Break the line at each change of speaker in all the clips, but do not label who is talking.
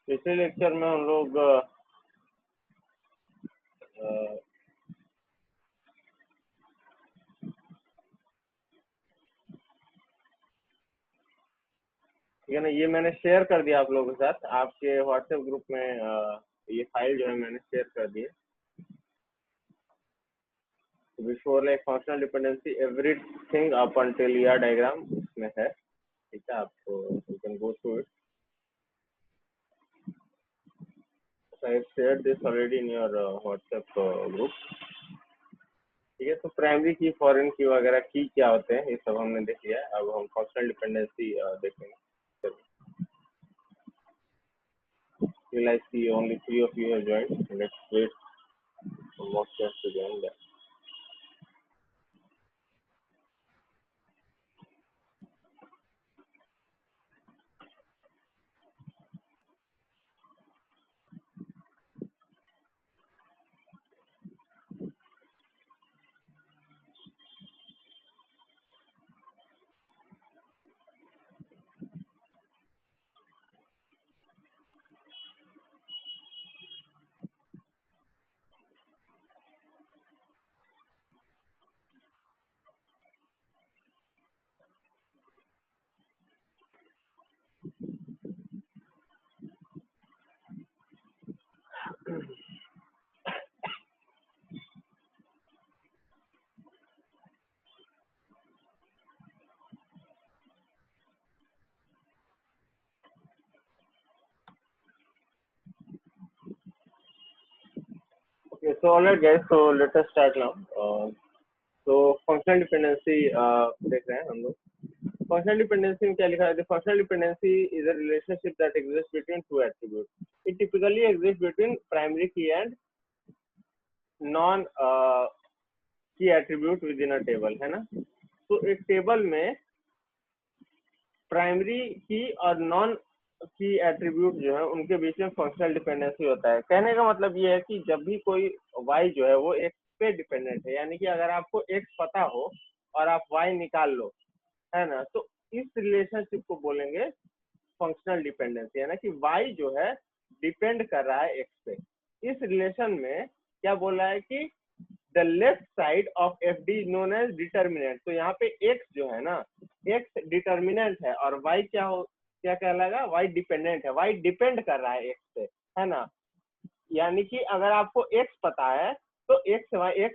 पिछले लेक्चर में हम लोग ठीक है ना, ये मैंने शेयर कर दिया आप लोगों के साथ आपके व्हाट्सएप ग्रुप में। ये फाइल जो है मैंने शेयर कर दी है। Before like functional dependency everything up until ER diagram उसमें है, ठीक है। आपको you can go through it. I have shared this already in your WhatsApp group, ठीक है। तो प्राइमरी की, फॉरेन की वगैरह की क्या होते हैं ये सब हमने देख लिया है। अब हम फंक्शनल डिपेंडेंसी देखेंगे। Till I see only 3 of you have joined. Let's wait for more chance to join that. Okay, so alright guys, so let us start now. So functional dependency देख रहे हैं हम लोग। Functional dependency में क्या लिखा है? The functional dependency is a relationship that exists between two attributes. It typically exists between primary key and non key attribute within a table, है ना। तो एक टेबल में प्राइमरी की और नॉन की एट्रीब्यूट जो है उनके बीच में फंक्शनल डिपेंडेंसी होता है। कहने का मतलब ये है कि जब भी कोई y जो है वो x पे डिपेंडेंट है, यानी कि अगर आपको x पता हो और आप y निकाल लो, है ना, तो इस रिलेशनशिप को बोलेंगे फंक्शनल डिपेंडेंसी, है ना, कि y जो है डिपेंड कर रहा है x पे। इस रिलेशन में क्या बोला है कि the left side of F D known as determinant. तो यहाँ पे x जो है ना, x डिटर्मिनेंट है और y क्या कहलाएगा? y डिपेंडेंट है। y डिपेंड कर रहा है x पे, है ना। यानी कि अगर आपको x पता है तो x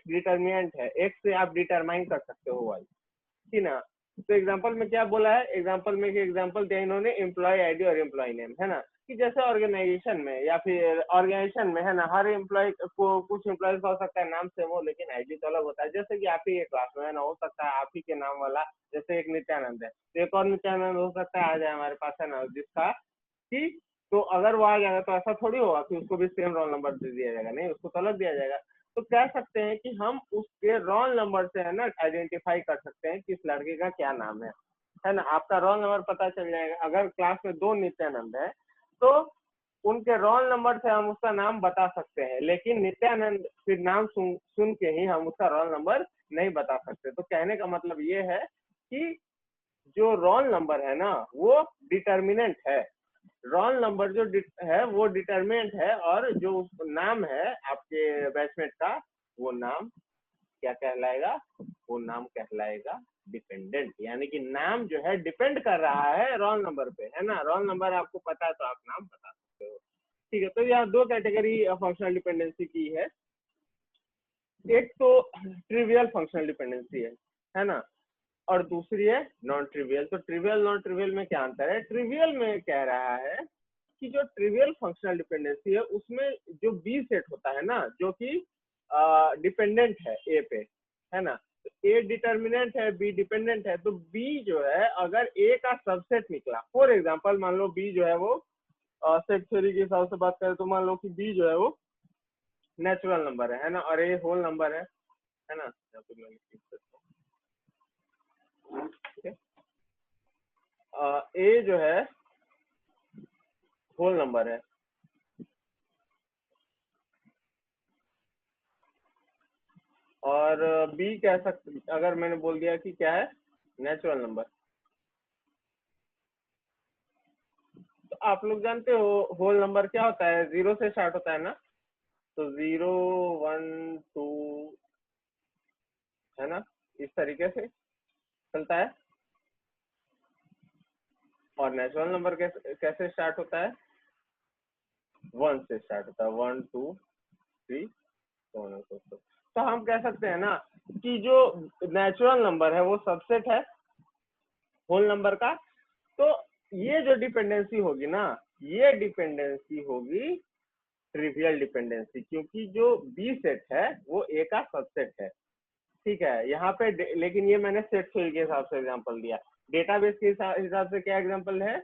डिटर्मिनेंट है, x से आप डिटरमाइन कर सकते हो y, ठीक ना। तो एग्जांपल में क्या बोला है? एग्जांपल में एग्जांपल दिया इन्होंने एम्प्लॉय आईडी और एम्प्लॉय नेम, है ना, कि जैसे ऑर्गेनाइजेशन में या फिर ऑर्गेनाइजेशन में, है ना, हर एम्प्लॉय को, कुछ एम्प्लॉय का हो सकता है नाम सेम हो लेकिन आईडी तो अलग होता है। जैसे कि आप ही के क्लास में, है ना, हो सकता है आप ही के नाम वाला, जैसे एक नित्यानंद है तो एक और नित्यानंद हो सकता है आ जाए हमारे पास, है ना, जिसका कि तो अगर वो आ जाएगा तो ऐसा थोड़ी होगा कि उसको भी सेम रोल नंबर दे दिया जाएगा, नहीं, उसको तो अलग दिया जाएगा। तो कह सकते हैं कि हम उसके रोल नंबर से, है ना, आइडेंटिफाई कर सकते हैं कि इस लड़के का क्या नाम है ना। आपका रोल नंबर पता चल जाएगा। अगर क्लास में 2 नित्यानंद है तो उनके रोल नंबर से हम उसका नाम बता सकते हैं, लेकिन नित्यानंद फिर नाम सुन के ही हम उसका रोल नंबर नहीं बता सकते। तो कहने का मतलब ये है कि जो रोल नंबर है ना वो डिटर्मिनेंट है, रोल नंबर जो है वो डिटर्मिनेंट है, और जो नाम है आपके बैचमेट का वो नाम क्या कहलाएगा? वो नाम कहलाएगा डिपेंडेंट। यानी कि नाम जो है डिपेंड कर रहा है रोल नंबर पे, है ना। रोल नंबर आपको पता है तो आप नाम बता सकते हो, ठीक है। तो यहाँ 2 कैटेगरी फंक्शनल डिपेंडेंसी की है। एक तो ट्रिवियल फंक्शनल डिपेंडेंसी है ना, और दूसरी है नॉन ट्रिवियल। तो ट्रिवियल नॉन ट्रिवियल में क्या अंतर है? ट्रिवियल में कह रहा है कि जो ट्रिवियल फंक्शनल डिपेंडेंसी है उसमें जो बी सेट होता है ना, जो कि डिपेंडेंट है ए पे, है ना, तो ए डिटर्मिनेंट है, बी डिपेंडेंट है। तो बी जो है अगर ए का सबसेट निकला, फॉर एग्जांपल मान लो बी जो है वो सेट थ्योरी के हिसाब से बात करें तो मान लो कि बी जो है वो नेचुरल नंबर है ना, और ए होल नंबर है ना। ए जो है होल नंबर है और बी कह सकते, अगर मैंने बोल दिया कि क्या है, नेचुरल नंबर, तो आप लोग जानते हो होल नंबर क्या होता है, 0 से स्टार्ट होता है ना, तो 0 1 2 है ना, इस तरीके से चलता है। और नेचुरल नंबर कैसे कैसे स्टार्ट होता है, 1 से स्टार्ट होता है, 1 2 3 तो हम कह सकते हैं ना कि जो नेचुरल नंबर है वो सबसेट है होल नंबर का। तो ये जो डिपेंडेंसी होगी ना, ये डिपेंडेंसी होगी ट्रिवियल डिपेंडेंसी, क्योंकि जो बी सेट है वो ए का सबसेट है। ठीक है, यहाँ पे लेकिन ये मैंने सेट थ्योरी के हिसाब से एग्जांपल दिया। डेटाबेस के हिसाब से क्या एग्जांपल है,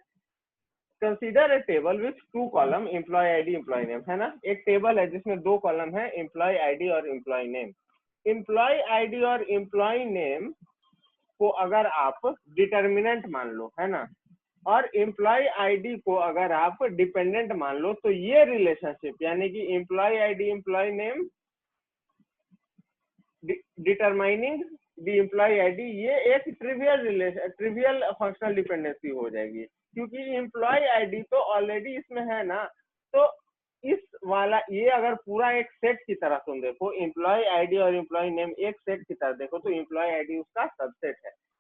consider a table with 2 column employee ID employee name, है ना, एक टेबल है जिसमें 2 कॉलम है, एम्प्लॉय आईडी और एम्प्लॉय नेम। एम्प्लॉय आईडी और एम्प्लॉय नेम को अगर आप डिटर्मिनेंट मान लो, है ना, और एम्प्लॉय आईडी को अगर आप डिपेंडेंट मान लो, तो ये रिलेशनशिप यानी कि employee ID employee name determining the employee ID, ये एक ट्रिवियल फंक्शनल डिपेंडेंसी हो जाएगी, क्योंकि एम्प्लॉय आईडी तो ऑलरेडी इसमें है ना। तो इस वाला ये अगर पूरा एक सेट की तरह तुम देखो, एम्प्लॉय आईडी और एम्प्लॉय नेम एक सेट की तरह देखो, तो एम्प्लॉय आईडी उसका सबसेट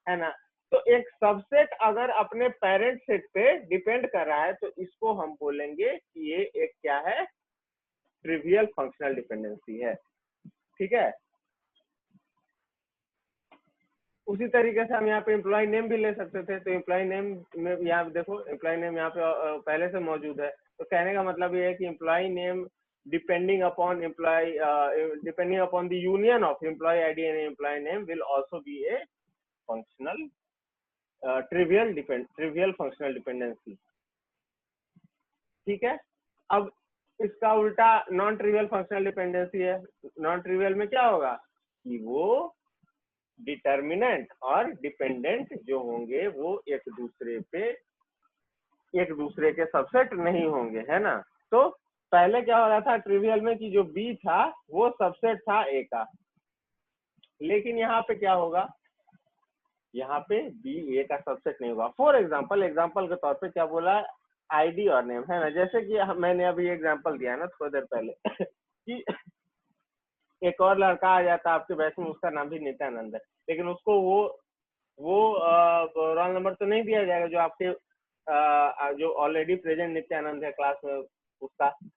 है ना। तो एक सबसेट अगर अपने पेरेंट सेट पे डिपेंड कर रहा है, तो इसको हम बोलेंगे कि ये एक क्या है, ट्रिवियल फंक्शनल डिपेंडेंसी है। ठीक है, उसी तरीके से हम यहाँ पे एम्प्लॉय नेम भी ले सकते थे। तो एम्प्लॉय नेम में यहाँ देखो, एम्प्लॉय नेम यहाँ पे पहले से मौजूद है। तो कहने का मतलब ये है कि employee name depending upon the union of employee ID and employee name will also be a functional trivial functional dependency. ठीक है, अब इसका उल्टा नॉन ट्रिवियल फंक्शनल डिपेंडेंसी है। नॉन ट्रिवियल में क्या होगा कि वो डिटर्मिनेंट और डिपेंडेंट जो होंगे वो एक दूसरे के सबसेट नहीं होंगे, है ना। तो पहले क्या हो रहा था ट्रिवियल में कि जो बी था वो सबसेट था ए का, लेकिन यहाँ पे क्या होगा, यहाँ पे बी ए का सबसेट नहीं होगा। फॉर एग्जाम्पल के तौर पे क्या बोला, आईडी और नेम, है ना। जैसे कि मैंने अभी एग्जाम्पल दिया ना थोड़ी देर पहले कि एक और लड़का आ जाता आपके बैच में, उसका नाम भी नित्यानंद है, लेकिन उसको वो रोल नंबर तो नहीं दिया जाएगा जो आपके जो ऑलरेडी प्रेजेंट नित्यानंद है क्लास में,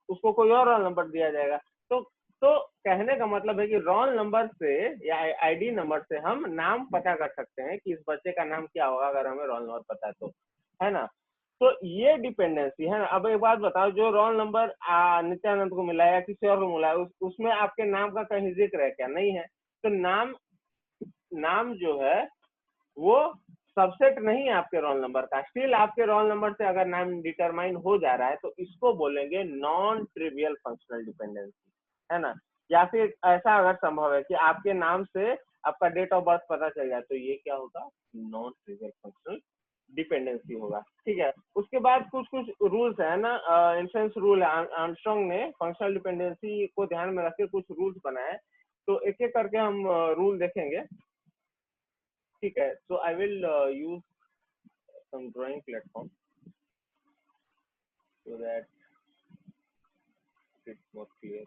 उसको कोई और रोल नंबर दिया जाएगा। तो कहने का मतलब है कि रोल नंबर से या आईडी नंबर से हम नाम पता कर सकते हैं कि इस बच्चे का नाम क्या होगा, अगर हमें रोल नंबर पता है तो, है ना। तो ये डिपेंडेंसी है ना। अब एक बात बताओ, जो रोल नंबर नित्यानंद को मिला है या किसी और को मिला है, उसमें आपके नाम का कहीं जिक्र है क्या? नहीं है। तो नाम जो है वो सबसेट नहीं है आपके रोल नंबर का। स्टिल आपके रोल नंबर से अगर नाम डिटरमाइन हो जा रहा है तो इसको बोलेंगे नॉन ट्रिवियल फंक्शनल डिपेंडेंसी, है ना। या फिर ऐसा अगर संभव है कि आपके नाम से आपका डेट ऑफ बर्थ पता चल जाए, तो ये क्या होगा, नॉन ट्रिवियल फंक्शनल डिपेंडेंसी होगा। ठीक है, उसके बाद कुछ रूल्स है ना, इंफ्लुएंस रूल है। आर्मस्ट्रांग ने फंक्शनल डिपेंडेंसी को ध्यान में रख के कुछ रूल्स बनाए, तो एक एक करके हम रूल देखेंगे। ठीक है, so I will use some drawing platform so that it's more clear.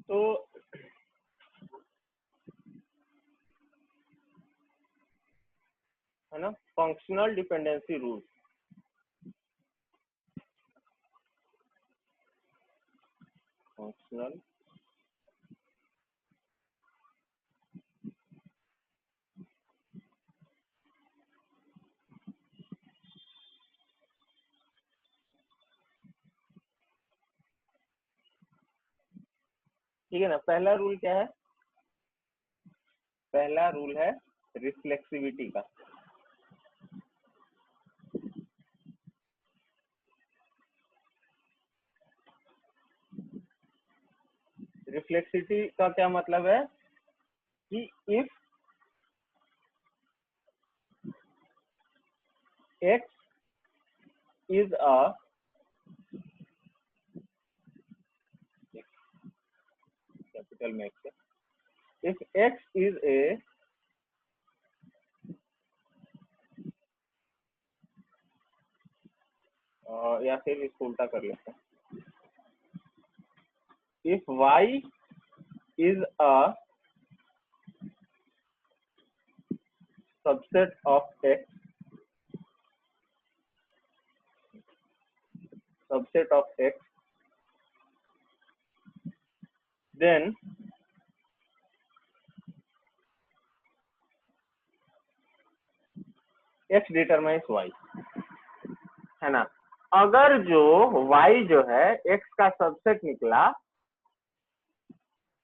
तो है ना, फंक्शनल डिपेंडेंसी रूल। फंक्शनल ठीक है ना। पहला रूल क्या है, पहला रूल है रिफ्लेक्सिविटी का। रिफ्लेक्सिविटी का क्या मतलब है कि if x is a capital में x है, if x is a या फिर इसको उल्टा कर लेते हैं, if y is a subset of x, then x determines y, है ना। अगर जो y जो है x का सबसेट निकला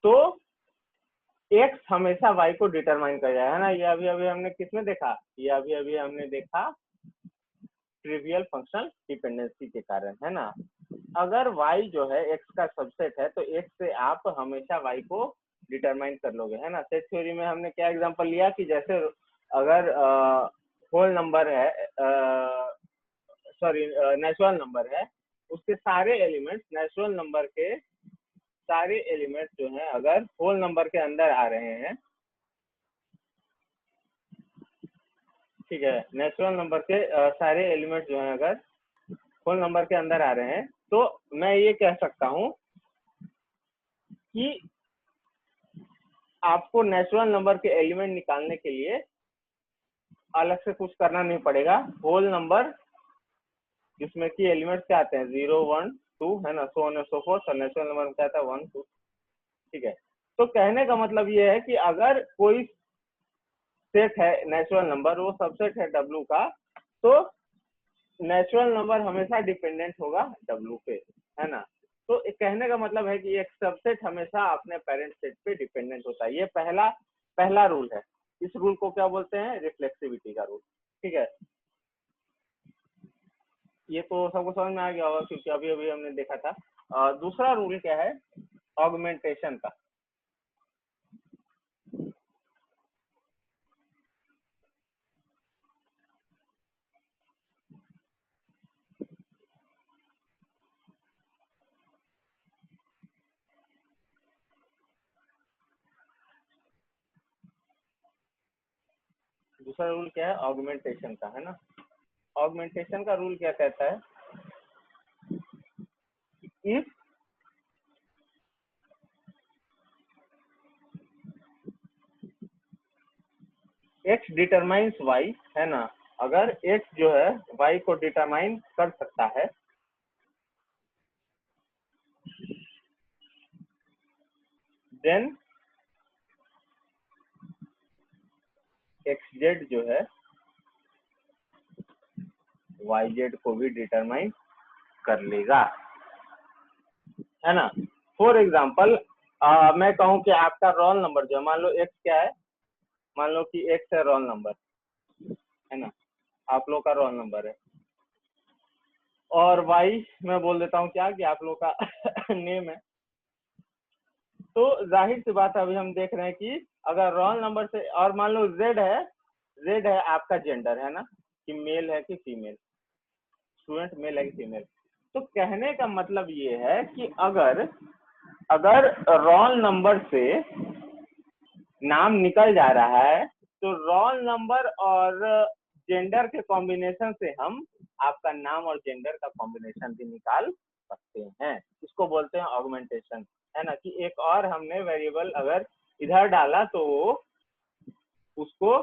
तो x हमेशा y को डिटरमाइन कर जाएगा, है ना। ये अभी अभी हमने किसमें देखा, ये अभी अभी हमने देखा ट्रिवियल फंक्शनल डिपेंडेंसी के कारण, है ना। अगर y जो है x का सबसेट है तो x से आप हमेशा y को डिटरमाइन कर लोगे, है ना। सेट थ्योरी में हमने क्या एग्जांपल लिया कि जैसे अगर होल नंबर है, सॉरी नेचुरल नंबर है, उसके सारे एलिमेंट्स, नेचुरल नंबर के सारे एलिमेंट्स जो हैं अगर होल नंबर के अंदर आ रहे हैं, ठीक है, नेचुरल नंबर के सारे एलिमेंट्स जो हैं अगर होल नंबर के अंदर आ रहे हैं, तो मैं ये कह सकता हूं कि आपको नेचुरल नंबर के एलिमेंट निकालने के लिए अलग से कुछ करना नहीं पड़ेगा। होल नंबर जिसमें कि एलिमेंट्स क्या आते हैं 0 1 2, है ना, so on and so fourth, और नेचुरल नंबर में क्या आता है 1 2, ठीक है। तो कहने का मतलब ये है कि अगर कोई सेट है नेचुरल नंबर, वो सबसेट है W का, तो नेचुरल नंबर हमेशा डिपेंडेंट होगा W पे, है ना। तो कहने का मतलब है कि एक सबसेट हमेशा अपने पेरेंट सेट पे डिपेंडेंट होता है। ये पहला रूल है। इस रूल को क्या बोलते हैं, रिफ्लेक्सिविटी का रूल, ठीक है। ये तो सबको समझ में आ गया होगा क्योंकि अभी अभी हमने देखा था। दूसरा रूल क्या है, ऑगमेंटेशन का। दूसरा रूल क्या है, ऑगमेंटेशन का, है ना। ऑगमेंटेशन का रूल क्या कहता है, इफ x डिटरमाइंस y, है ना, अगर x जो है y को डिटरमाइन कर सकता है, देन xz जो है yz को भी डिटरमाइन कर लेगा, है ना। फॉर एग्जाम्पल मैं कहूँ कि आपका रोल नंबर जो है, मान लो x क्या है, मान लो कि x है रोल नंबर, है ना, आप लोग का रोल नंबर है, और y मैं बोल देता हूँ क्या कि आप लोग का नेम है। तो जाहिर सी बात है, अभी हम देख रहे हैं कि अगर रोल नंबर से, और मान लो z है आपका जेंडर, है ना, कि मेल है कि फीमेल, स्टूडेंट मेल है कि फीमेल। तो कहने का मतलब ये है कि अगर रोल नंबर से नाम निकल जा रहा है तो रोल नंबर और जेंडर के कॉम्बिनेशन से हम आपका नाम और जेंडर का कॉम्बिनेशन भी निकाल सकते हैं। इसको बोलते हैं ऑगमेंटेशन, है ना, कि एक और हमने वेरिएबल अगर इधर डाला तो उसको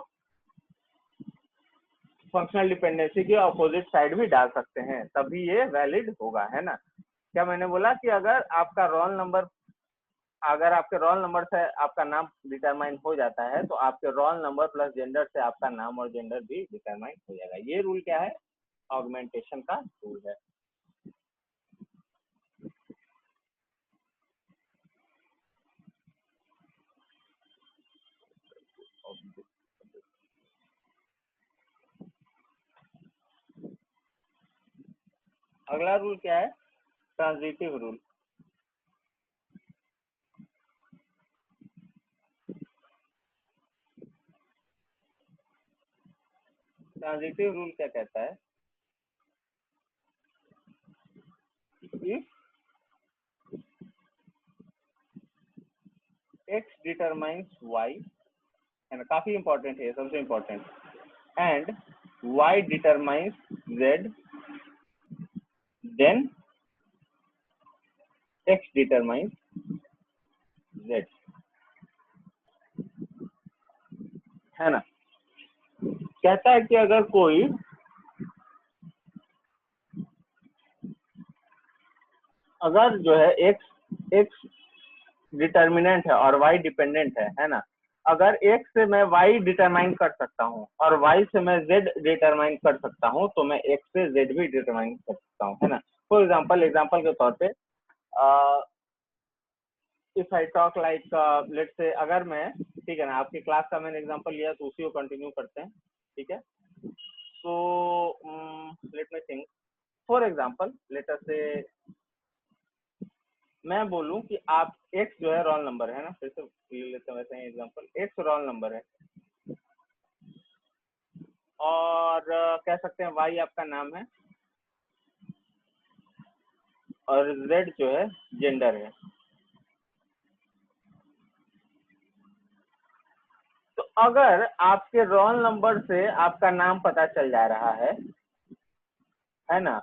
फंक्शनल डिपेंडेंसी के अपोजिट साइड भी डाल सकते हैं, तभी ये वैलिड होगा, है ना। क्या मैंने बोला कि अगर आपका रोल नंबर, अगर आपके रोल नंबर से आपका नाम डिटरमाइन हो जाता है तो आपके रोल नंबर प्लस जेंडर से आपका नाम और जेंडर भी डिटरमाइन हो जाएगा। ये रूल क्या है, ऑगमेंटेशन का रूल है। अगला रूल क्या है, ट्रांजिटिव रूल। ट्रांजिटिव रूल क्या कहता है, डिटरमाइंस वाई, है ना, काफी इंपॉर्टेंट है, सबसे important, and Y determines Z, then X determines Z, है ना। कहता है कि अगर कोई अगर जो है एक्स डिटर्मिनेंट है और वाई डिपेंडेंट है ना, अगर एक्स से मैं वाई डिटरमाइन कर सकता हूँ और वाई से मैं जेड डिटरमाइन कर सकता हूँ, तो मैं एक्स से जेड भी डिटरमाइन कर सकता हूँ, है ना। फॉर एग्जाम्पल के तौर पे if I talk like let say, अगर मैं, ठीक है ना, आपकी क्लास का मैंने एग्जांपल लिया तो उसी को कंटिन्यू करते हैं, ठीक है। तो let me think, for example let us से मैं बोलूं कि आप एक्स जो है रोल नंबर है ना, फिर से ले लेते हैं वैसे ही एग्जांपल, एक्स रोल नंबर है और कह सकते हैं वाई आपका नाम है और जेड जो है जेंडर है। तो अगर आपके रोल नंबर से आपका नाम पता चल जा रहा है ना,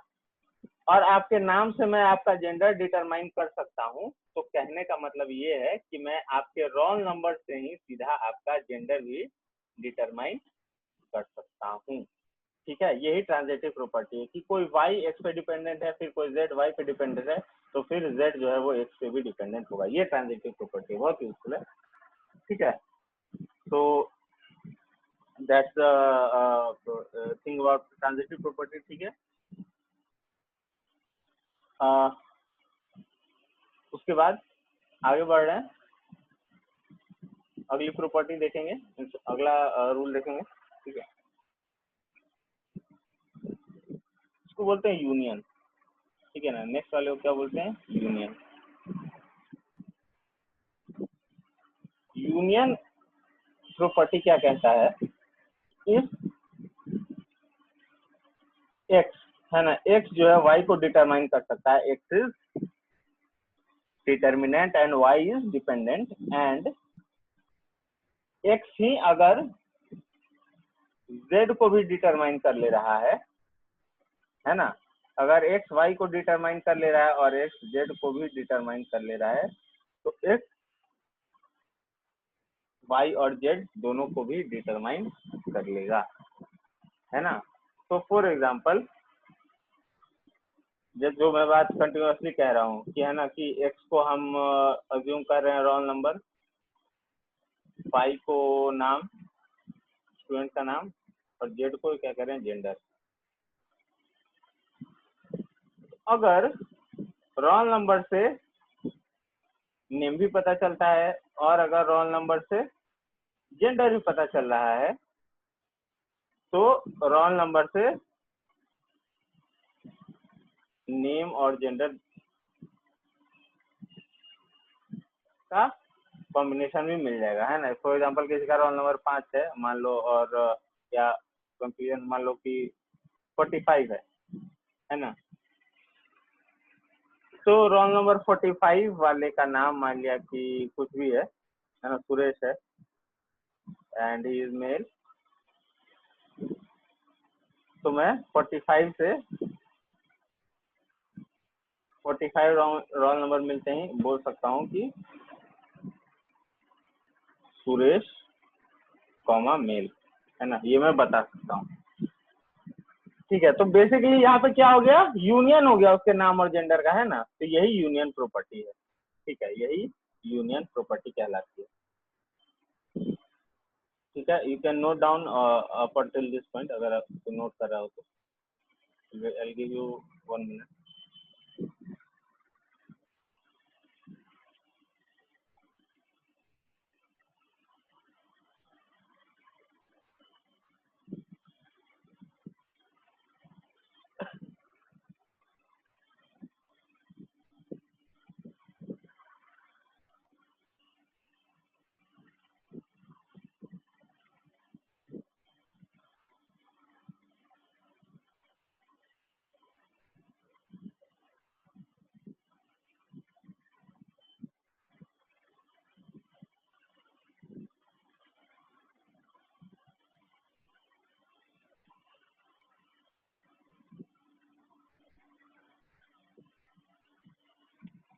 और आपके नाम से मैं आपका जेंडर डिटरमाइन कर सकता हूँ, तो कहने का मतलब ये है कि मैं आपके रोल नंबर से ही सीधा आपका जेंडर भी डिटरमाइन कर सकता हूँ, ठीक है। यही ट्रांजिटिव प्रॉपर्टी है कि कोई वाई एक्स पे डिपेंडेंट है, फिर कोई जेड वाई पे डिपेंडेंट है, तो फिर जेड जो है वो एक्स पे भी डिपेंडेंट होगा। ये ट्रांजिटिव प्रॉपर्टी बहुत यूजफुल है, ठीक है। तो that's thing about transitive property, ठीक है। उसके बाद आगे बढ़ रहे हैं, अगली प्रॉपर्टी देखेंगे, अगला रूल देखेंगे, ठीक है। इसको बोलते हैं यूनियन, ठीक है ना। नेक्स्ट वाले को क्या बोलते हैं, यूनियन। यूनियन प्रॉपर्टी क्या कहता है, इफ एक्स, है ना, एक्स जो है वाई को डिटरमाइन कर सकता है, X is determinant and Y is dependent, and X ही अगर जेड को भी डिटरमाइन कर ले रहा है ना, अगर एक्स वाई को डिटरमाइन कर ले रहा है और एक्स जेड को भी डिटरमाइन कर ले रहा है, तो एक्स वाई और जेड दोनों को भी डिटरमाइन कर लेगा, है ना। तो फॉर एग्जांपल, जो मैं बात कंटिन्यूअसली कह रहा हूँ कि, है ना, कि एक्स को हम अज्यूम कर रहे हैं रोल नंबर, वाई को नाम, स्टूडेंट का नाम, और जेड को क्या करें, जेंडर। अगर रोल नंबर से नेम भी पता चलता है और अगर रोल नंबर से जेंडर भी पता चल रहा है, तो रोल नंबर से नेम और जेंडर का कॉम्बिनेशन भी मिल जाएगा, है ना। फॉर एग्जांपल किसी का रोल नंबर 5 है मान लो, और या कंफ्यूजन मान लो कि 45 है ना। तो रोल नंबर 45 वाले का नाम मान लिया कि कुछ भी है ना, सुरेश है, एंड ही इज मेल। तो मैं 45 से 45 रोल नंबर मिलते ही बोल सकता हूँ कि सुरेश कॉमा मेल, है ना, ये मैं बता सकता हूँ, ठीक है। तो बेसिकली यहाँ पे क्या हो गया, यूनियन हो गया उसके नाम और जेंडर का, है ना। तो यही यूनियन प्रॉपर्टी है, ठीक है, यही यूनियन प्रॉपर्टी कहलाती है, ठीक है। You can note down up till this point, अगर आप नोट कर रहे हो तो। I'll give you 1 minute.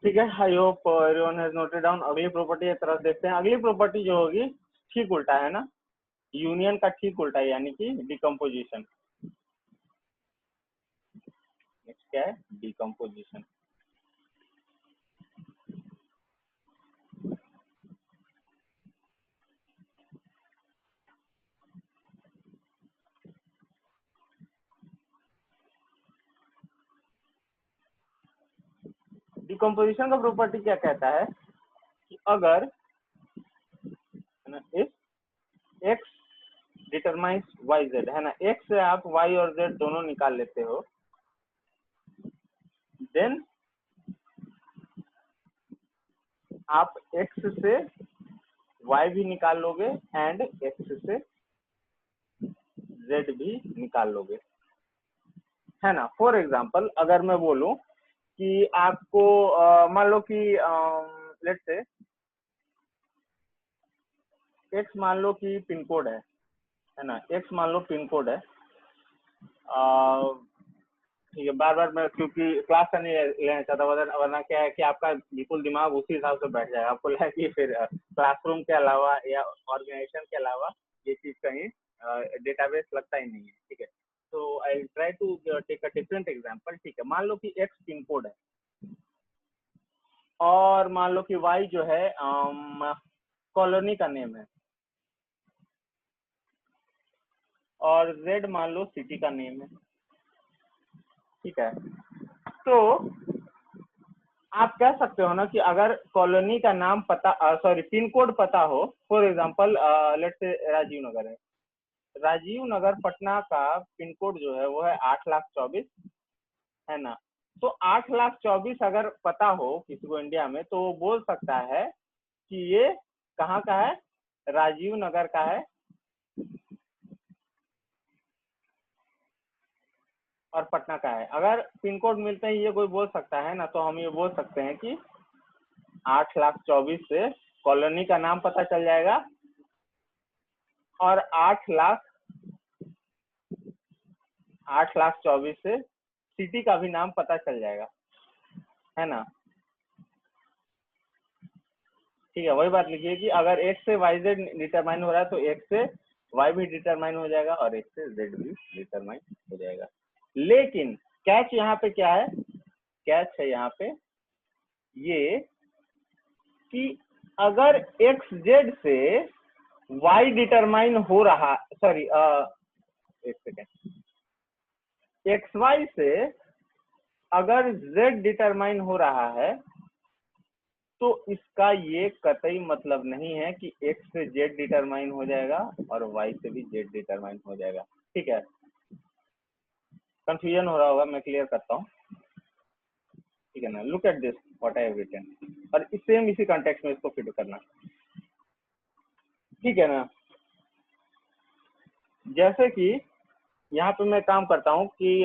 ठीक है, I hope everyone has noted down. अगली प्रॉपर्टी एक तरफ देखते हैं। अगली प्रॉपर्टी जो होगी ठीक उल्टा है ना, यूनियन का ठीक उल्टा है, यानी कि डिकम्पोजिशन। नेक्स्ट क्या है? डिकम्पोजिशन। डिकम्पोजिशन का प्रॉपर्टी क्या कहता है कि अगर है ना, if X determines Y Z, है ना, एक्स से आप वाई और जेड दोनों निकाल लेते हो, देन आप एक्स से वाई भी निकाल लोगे एंड एक्स से जेड भी निकाल लोगे, है ना। फॉर एग्जाम्पल अगर मैं बोलूं कि आपको मान लो कि लेट्स से एक्स मान लो कि पिन कोड है ना, एक्स मान लो पिन कोड है। ठीक है, बार बार मैं क्योंकि क्लास का नहीं लेना चाहता, वरना क्या है कि आपका बिल्कुल दिमाग उसी हिसाब से बैठ जाएगा, आपको लगेगा कि फिर क्लासरूम के अलावा या ऑर्गेनाइजेशन के अलावा ये चीज कहीं डेटाबेस लगता ही नहीं है। ठीक है, तो I try to take a different example. ठीक है, मान लो कि एक्स पिन कोड है और मान लो कि वाई जो है कॉलोनी का नेम है और जेड मान लो सिटी का नेम है। ठीक है, तो आप कह सकते हो ना कि अगर कॉलोनी का नाम पता सॉरी पिन कोड पता हो, for example let's say Rajiv Nagar है, राजीव नगर पटना का पिन कोड जो है वो है 8,24,000, है ना। तो 8,24,000 अगर पता हो किसी को इंडिया में, तो वो बोल सकता है कि ये कहाँ का है, राजीव नगर का है और पटना का है। अगर पिन कोड मिलते ही ये कोई बोल सकता है ना, तो हम ये बोल सकते हैं कि 8,24,000 से कॉलोनी का नाम पता चल जाएगा और 8,24,000 से सिटी का भी नाम पता चल जाएगा, है ना। ठीक है, वही बात लिखिए कि अगर एक्स से वाई जेड डिटरमाइन हो रहा है तो एक्स से वाई भी डिटरमाइन हो जाएगा और एक्स से जेड भी डिटरमाइन हो जाएगा। लेकिन कैच यहाँ पे क्या है, कैच है यहाँ पे ये कि अगर एक्स जेड से वाई डिटरमाइन हो रहा, सॉरी एक सेकेंड, एक्स वाई से अगर जेड डिटरमाइन हो रहा है तो इसका ये कतई मतलब नहीं है कि एक्स से जेड डिटरमाइन हो जाएगा और वाई से भी जेड डिटरमाइन हो जाएगा। ठीक है, कंफ्यूजन हो रहा होगा, मैं क्लियर करता हूँ। ठीक है ना, look at this what I have written, और सेम इसी कॉन्टेक्स्ट में इसको फिट करना। ठीक है ना, जैसे कि यहाँ पे मैं काम करता हूँ कि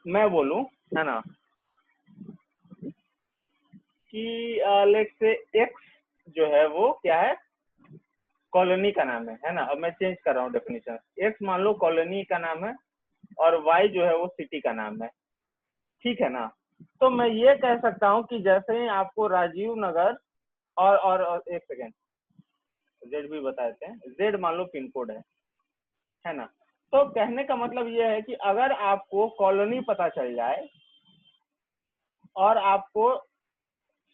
मैं बोलूँ, है ना, कि लेट्स से एक्स जो है वो क्या है, कॉलोनी का नाम है ना। अब मैं चेंज कर रहा हूँ डेफिनेशन, एक्स मान लो कॉलोनी का नाम है और वाई जो है वो सिटी का नाम है। ठीक है ना, तो मैं ये कह सकता हूँ कि जैसे ही आपको राजीव नगर और एक सेकेंड जेड भी बता देते हैं, जेड मान लो पिन कोड है ना। तो कहने का मतलब ये है कि अगर आपको कॉलोनी पता चल जाए और आपको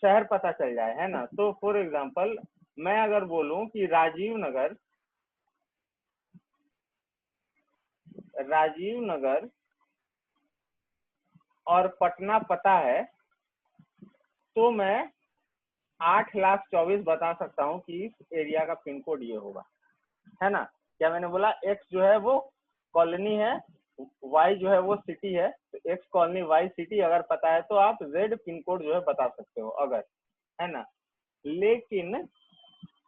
शहर पता चल जाए, है ना, तो फॉर एग्जांपल मैं अगर बोलूं कि राजीव नगर और पटना पता है, तो मैं 8,24,000 बता सकता हूँ कि इस एरिया का पिन कोड ये होगा, है ना। क्या मैंने बोला, एक्स जो है वो कॉलोनी है, वाई जो है वो सिटी है, तो एक्स कॉलोनी वाई सिटी अगर पता है तो आप जेड पिन कोड जो है बता सकते हो अगर, है ना। लेकिन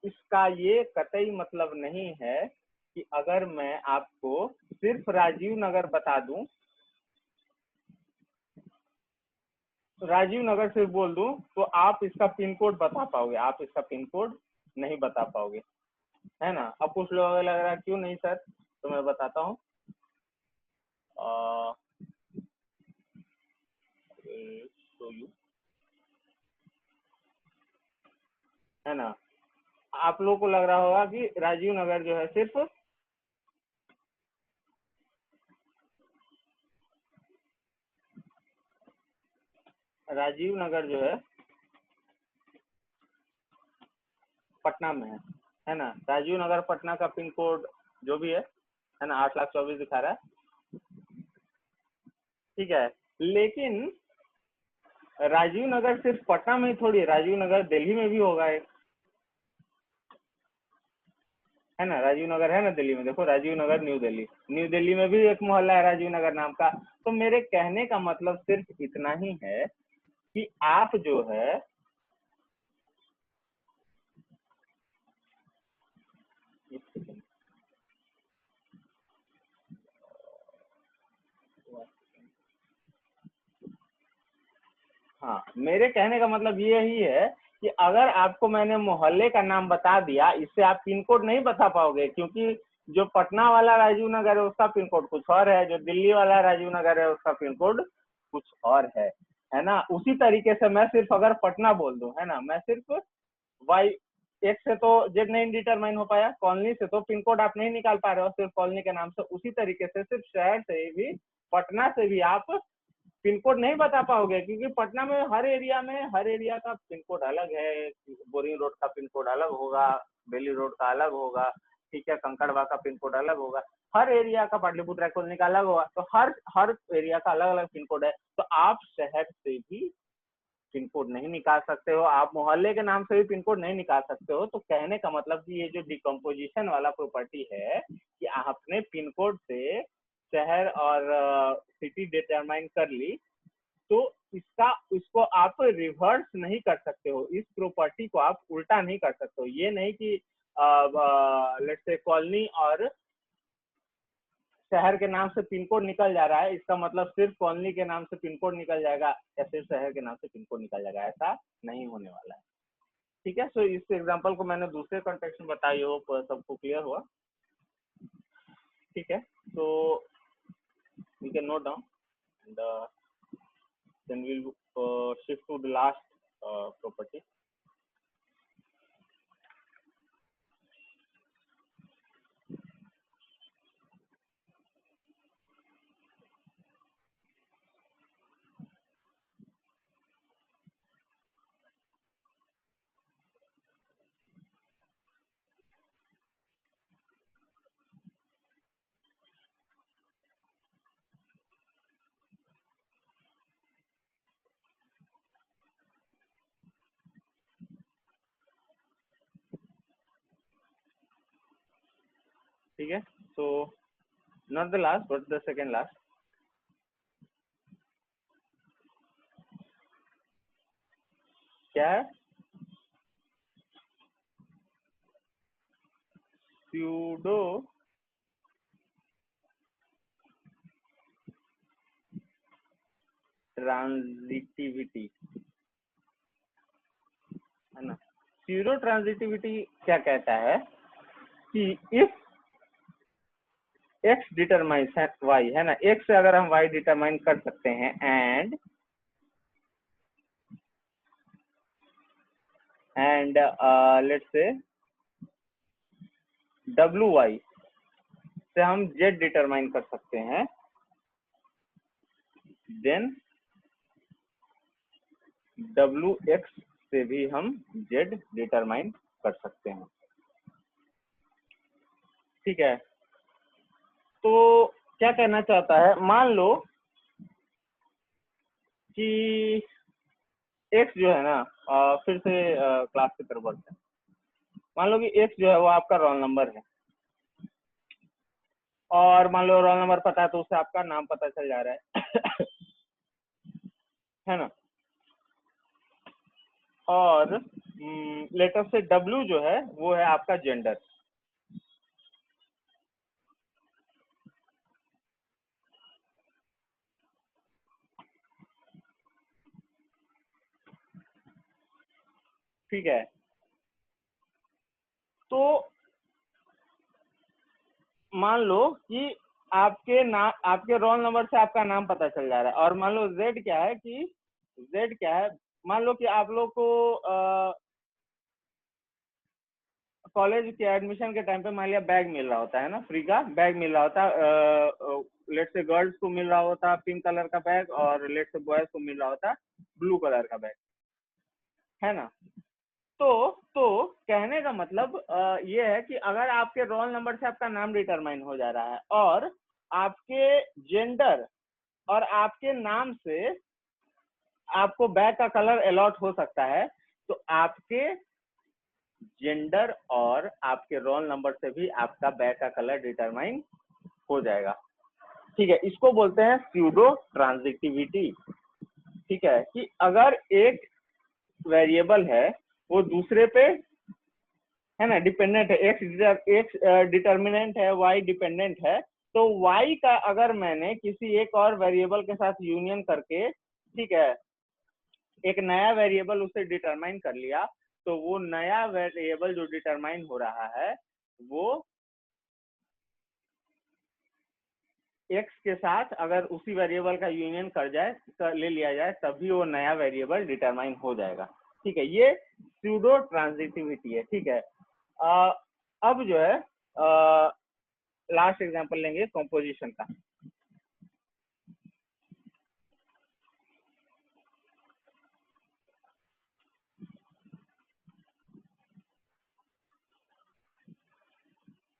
इसका ये कतई मतलब नहीं है कि अगर मैं आपको सिर्फ राजीव नगर बता दूं, राजीव नगर सिर्फ बोल दूं, तो आप इसका पिन कोड बता पाओगे, आप इसका पिन कोड नहीं बता पाओगे, है ना। अब कुछ लोगों लग रहा है क्यों नहीं सर, तो मैं बताता हूँ। आप लोगों को लग रहा होगा कि राजीव नगर जो है सिर्फ राजीव नगर जो है पटना में है ना। राजीव नगर पटना का पिन कोड जो भी है ना 8,24,000 दिखा रहा है, ठीक है। लेकिन राजीव नगर सिर्फ पटना में ही थोड़ी है, राजीव नगर दिल्ली में भी होगा एक, है ना। राजीव नगर है ना दिल्ली में, देखो राजीव नगर न्यू दिल्ली, न्यू दिल्ली में भी एक मोहल्ला है राजीव नगर नाम का। तो मेरे कहने का मतलब सिर्फ इतना ही है कि आप जो है हाँ, मेरे कहने का मतलब ये ही है कि अगर आपको मैंने मोहल्ले का नाम बता दिया, इससे आप पिन कोड नहीं बता पाओगे, क्योंकि जो पटना वाला राजीव नगर है उसका पिन कोड कुछ और है, जो दिल्ली वाला राजीव नगर है उसका पिन कोड कुछ और है ना। उसी तरीके से मैं सिर्फ अगर पटना बोल दूं, है ना, मैं सिर्फ वाई एक से तो जेड नहीं डिटरमाइन हो पाया, कॉलोनी से तो पिन कोड आप नहीं निकाल पा रहे हो सिर्फ कॉलोनी के नाम से। उसी तरीके से सिर्फ शहर से भी, पटना से भी आप पिन कोड नहीं बता पाओगे, क्योंकि पटना में हर एरिया का पिन कोड अलग है। बोरिंग रोड का पिन कोड अलग होगा, बेली रोड का अलग होगा, ठीक है, कंकड़वा का पिन कोड अलग होगा, हर एरिया का, पाटलिपुत्रा कॉलोनी का अलग होगा। तो हर एरिया का अलग अलग पिन कोड है। तो आप शहर से भी पिन कोड नहीं निकाल सकते हो, आप मोहल्ले के नाम से भी पिन कोड नहीं निकाल सकते हो। तो कहने का मतलब कि ये जो डिकम्पोजिशन वाला प्रॉपर्टी है कि आपने पिन कोड से शहर और सिटी डिटरमाइन कर ली, तो इसको आप रिवर्स नहीं कर सकते हो, इस प्रॉपर्टी को आप उल्टा नहीं कर सकते हो। ये नहीं कि लेट्स से कॉलोनी और शहर के नाम से पिन कोड निकल जा रहा है, इसका मतलब सिर्फ कॉलोनी के नाम से पिन कोड निकल जाएगा या सिर्फ शहर के नाम से पिन कोड निकल जाएगा, ऐसा नहीं होने वाला है, ठीक है। सो इस एग्जांपल को मैंने दूसरे कॉन्टेक्स्ट में बताई हो, सबको क्लियर हुआ, ठीक है। तो we can note down and then we'll shift to the last property. ठीक है, so not the last but the second last. क्या है? Pseudo ट्रांजिटिविटी, है ना। प्यूरो ट्रांजिटिविटी क्या कहता है कि इफ एक्स डिटरमाइंस वाई, है ना, एक्स से अगर हम वाई डिटरमाइन कर सकते हैं and let's say W Y से हम जेड डिटरमाइन कर सकते हैं, देन डब्ल्यू एक्स से भी हम जेड डिटरमाइन कर सकते हैं, ठीक है। तो क्या कहना चाहता है, मान लो कि एक्स जो है ना, फिर से क्लास की तरफ बढ़ते हैं। मान लो कि एक्स जो है वो आपका रोल नंबर है, और मान लो रोल नंबर पता है तो उससे आपका नाम पता चल जा रहा है है ना। और लेटर से डब्ल्यू जो है वो है आपका जेंडर, ठीक है। तो मान लो कि आपके रोल नंबर से आपका नाम पता चल जा रहा है, और मान लो जेड क्या है कि जेड क्या है, मान लो कि आप लोग को कॉलेज के एडमिशन के टाइम पे मान लिया बैग मिल रहा होता है ना, फ्री का बैग मिल रहा होता, लेट से गर्ल्स को मिल रहा होता पिंक कलर का बैग, और लेट से बॉयज को मिल रहा होता ब्लू कलर का बैग, है ना। तो कहने का मतलब ये है कि अगर आपके रोल नंबर से आपका नाम डिटरमाइन हो जा रहा है, और आपके जेंडर और आपके नाम से आपको बैग का कलर अलॉट हो सकता है, तो आपके जेंडर और आपके रोल नंबर से भी आपका बैग का कलर डिटरमाइन हो जाएगा। ठीक है, इसको बोलते हैं स्यूडो ट्रांजिटिविटी। ठीक है, कि अगर एक वेरिएबल है वो दूसरे पे, है ना, डिपेंडेंट है, एक्स डिटर्मिनेंट है, वाई डिपेंडेंट है, तो वाई का अगर मैंने किसी एक और वेरिएबल के साथ यूनियन करके, ठीक है, एक नया वेरिएबल उसे डिटरमाइन कर लिया, तो वो नया वेरिएबल जो डिटरमाइन हो रहा है वो एक्स के साथ अगर उसी वेरिएबल का यूनियन ले लिया जाए, तभी वो नया वेरिएबल डिटरमाइन हो जाएगा। ठीक है, ये स्यूडो ट्रांजिटिविटी है। ठीक है, अब जो है लास्ट एग्जांपल लेंगे कंपोजिशन का।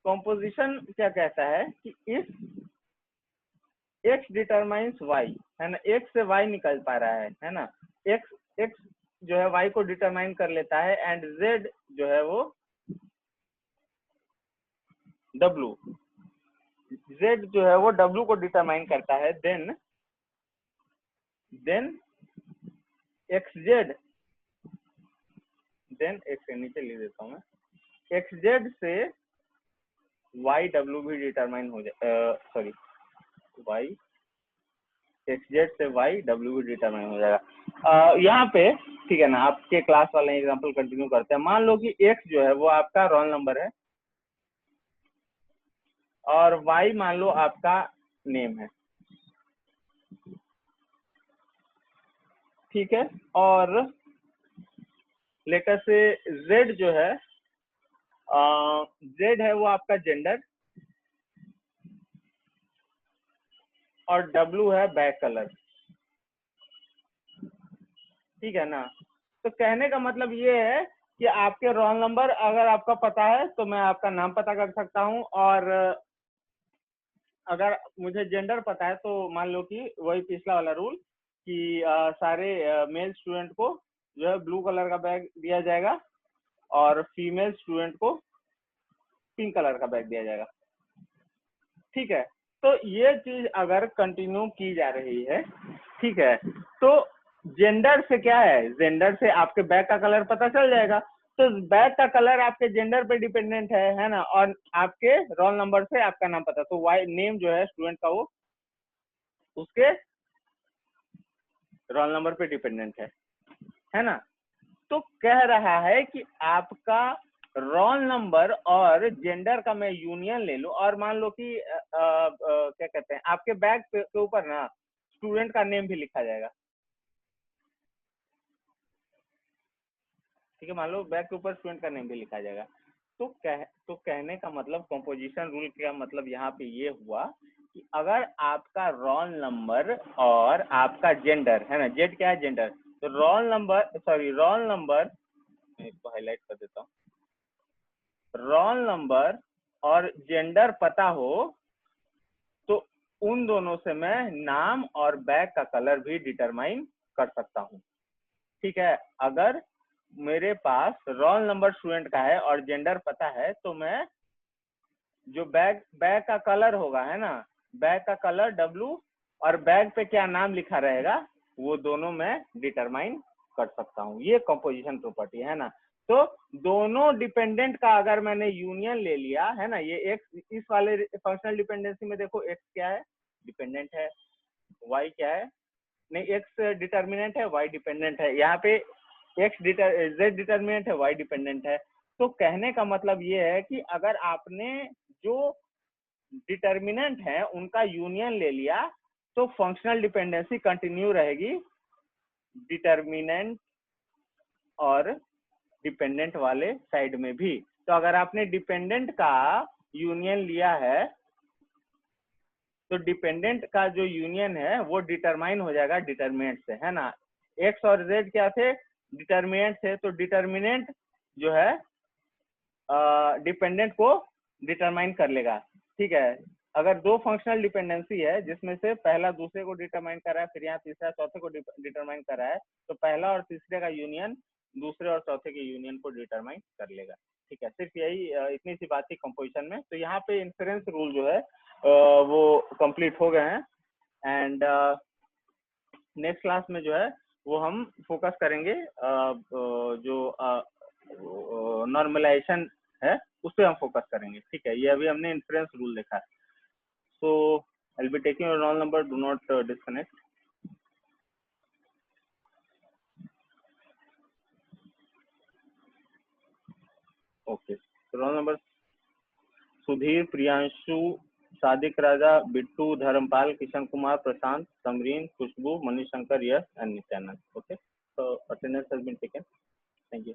कंपोजिशन क्या कहता है कि इस x डिटरमाइंस y, है ना, x से y निकल पा रहा है ना, x जो है y को डिटरमाइन कर लेता है, एंड z जो है वो w, z जो है वो w को डिटरमाइन करता है, देन xz, देन x से नीचे लिख देता हूँ मैं, xz से yw भी डिटरमाइन हो जाए, सॉरी y xz से yw भी डिटरमाइन हो जाएगा। यहाँ पे ठीक है ना, आपके क्लास वाले एग्जांपल कंटिन्यू करते हैं। मान लो कि x जो है वो आपका रोल नंबर है, और y मान लो आपका नेम है। ठीक है, और लेटर से z जो है, z है वो आपका जेंडर, और w है बैग कलर। ठीक है ना, तो कहने का मतलब ये है कि आपके रोल नंबर अगर आपका पता है तो मैं आपका नाम पता कर सकता हूँ, और अगर मुझे जेंडर पता है तो मान लो कि वही पिछला वाला रूल कि सारे मेल स्टूडेंट को जो है ब्लू कलर का बैग दिया जाएगा, और फीमेल स्टूडेंट को पिंक कलर का बैग दिया जाएगा। ठीक है, तो ये चीज अगर कंटिन्यू की जा रही है, ठीक है, तो जेंडर से क्या है, जेंडर से आपके बैग का कलर पता चल जाएगा, तो बैग का कलर आपके जेंडर पे डिपेंडेंट है ना, और आपके रोल नंबर से आपका नाम पता, तो वाई नेम जो है स्टूडेंट का वो उसके रोल नंबर पे डिपेंडेंट है ना। तो कह रहा है कि आपका रोल नंबर और जेंडर का मैं यूनियन ले लूं, और मान लो कि क्या कहते हैं, आपके बैग के ऊपर ना स्टूडेंट का नेम भी लिखा जाएगा। ठीक है, मान लो बैग के ऊपर स्टूडेंट का नेम भी लिखा जाएगा। तो कहने का मतलब, कंपोजिशन रूल का मतलब यहाँ पे ये हुआ कि अगर आपका रोल नंबर और आपका जेंडर, है ना, जेड क्या है, जेंडर, तो रोल नंबर इसको हाईलाइट कर देता हूँ, रोल नंबर और जेंडर पता हो तो उन दोनों से मैं नाम और बैग का कलर भी डिटरमाइन कर सकता हूँ। ठीक है, अगर मेरे पास रोल नंबर स्टूडेंट का है और जेंडर पता है, तो मैं जो बैग का कलर होगा, है ना, बैग का कलर W, और बैग पे क्या नाम लिखा रहेगा वो दोनों मैं डिटरमाइन कर सकता हूँ। ये कंपोजिशन प्रॉपर्टी है ना। तो दोनों डिपेंडेंट का अगर मैंने यूनियन ले लिया, है ना, ये एक्स, इस वाले फंक्शनल डिपेंडेंसी में देखो एक्स क्या है, डिपेंडेंट है, वाई क्या है, नहीं, एक्स डिटर्मिनेंट है, वाई डिपेंडेंट है, यहाँ पे जेड डिटर्मिनेंट है, वाई डिपेंडेंट है। तो कहने का मतलब ये है कि अगर आपने जो डिटर्मिनेंट है उनका यूनियन ले लिया, तो फंक्शनल डिपेंडेंसी कंटिन्यू रहेगी डिटर्मिनेंट और डिपेंडेंट वाले साइड में भी। तो अगर आपने डिपेंडेंट का यूनियन लिया है तो डिपेंडेंट का जो यूनियन है वो डिटरमाइन हो जाएगा डिटर्मिनेंट से, है ना। एक्स और जेड क्या थे, डिटर्मिनेंट थे, तो डिटर्मिनेंट जो है डिपेंडेंट को डिटरमाइन कर लेगा, ठीक है। अगर दो फंक्शनल डिपेंडेंसी है जिसमें से पहला दूसरे को डिटरमाइन कर रहा है, फिर यहाँ तीसरा चौथे को डिटरमाइन कर रहा है, तो पहला और तीसरे का यूनियन दूसरे और चौथे के यूनियन को डिटरमाइन कर लेगा, ठीक है। सिर्फ यही इतनी सी बात थी कंपोजिशन में। तो यहाँ पे इन्फेरेंस रूल जो है वो कंप्लीट हो गए हैं। एंड नेक्स्ट क्लास में जो है वो हम फोकस करेंगे जो नॉर्मलाइजेशन है उस पर हम फोकस करेंगे, ठीक है। ये अभी हमने इन्फ्रेंस रूल देखा है। So I will be taking your roll number, do not disconnect. Okay, roll number Sudhir, Priyanshu, Sadiq Raja, Bittu, Dharmpal, Kishan Kumar, Prashant, Samreen, Khushbu, Manishankar, Yash and Nityanand. Okay, so attendance has been taken. Thank you.